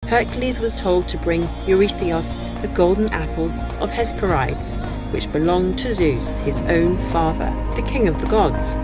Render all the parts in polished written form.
Hercules was told to bring Eurystheus the golden apples of Hesperides, which belonged to Zeus, his own father, the king of the gods.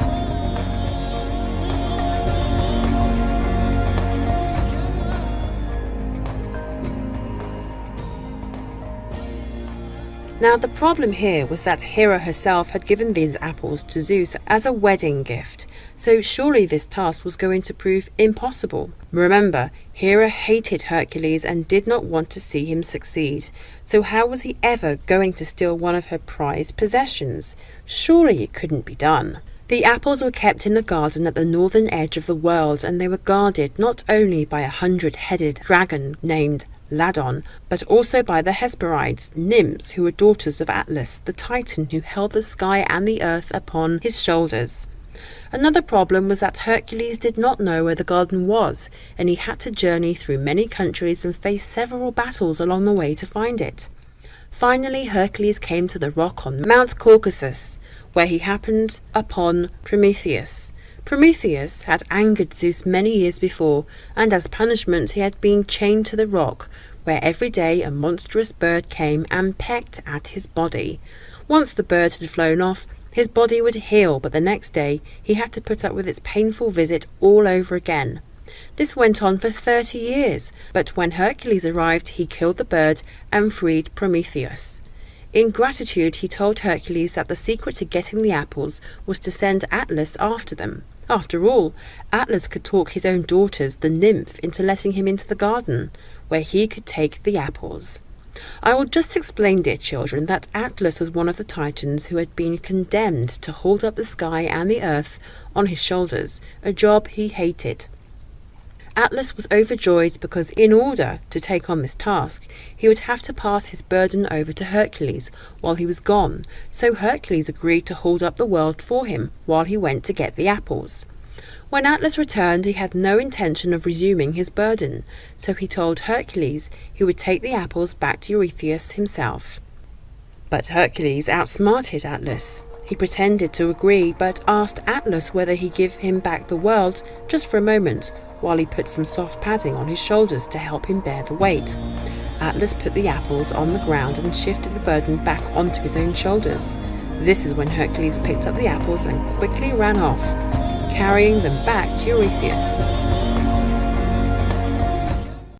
Now the problem here was that Hera herself had given these apples to Zeus as a wedding gift, so surely this task was going to prove impossible. Remember, Hera hated Hercules and did not want to see him succeed, so how was he ever going to steal one of her prized possessions? Surely it couldn't be done. The apples were kept in a garden at the northern edge of the world, and they were guarded not only by a 100-headed dragon named Ladon, but also by the Hesperides, nymphs who were daughters of Atlas, the titan who held the sky and the earth upon his shoulders. Another problem was that Hercules did not know where the garden was, and he had to journey through many countries and face several battles along the way to find it. Finally, Hercules came to the rock on Mount Caucasus, where he happened upon Prometheus. Prometheus had angered Zeus many years before, and as punishment he had been chained to the rock, where every day a monstrous bird came and pecked at his body. Once the bird had flown off, his body would heal, but the next day he had to put up with its painful visit all over again. This went on for 30 years, but when Hercules arrived, he killed the bird and freed Prometheus. In gratitude, he told Hercules that the secret to getting the apples was to send Atlas after them. After all, Atlas could talk his own daughters, the nymph, into letting him into the garden, where he could take the apples. I will just explain, dear children, that Atlas was one of the Titans who had been condemned to hold up the sky and the earth on his shoulders, a job he hated. Atlas was overjoyed because in order to take on this task, he would have to pass his burden over to Hercules while he was gone, so Hercules agreed to hold up the world for him while he went to get the apples. When Atlas returned, he had no intention of resuming his burden, so he told Hercules he would take the apples back to Eurystheus himself. But Hercules outsmarted Atlas. He pretended to agree, but asked Atlas whether he'd give him back the world just for a moment, while he put some soft padding on his shoulders to help him bear the weight. Atlas put the apples on the ground and shifted the burden back onto his own shoulders. This is when Hercules picked up the apples and quickly ran off, carrying them back to Eurystheus.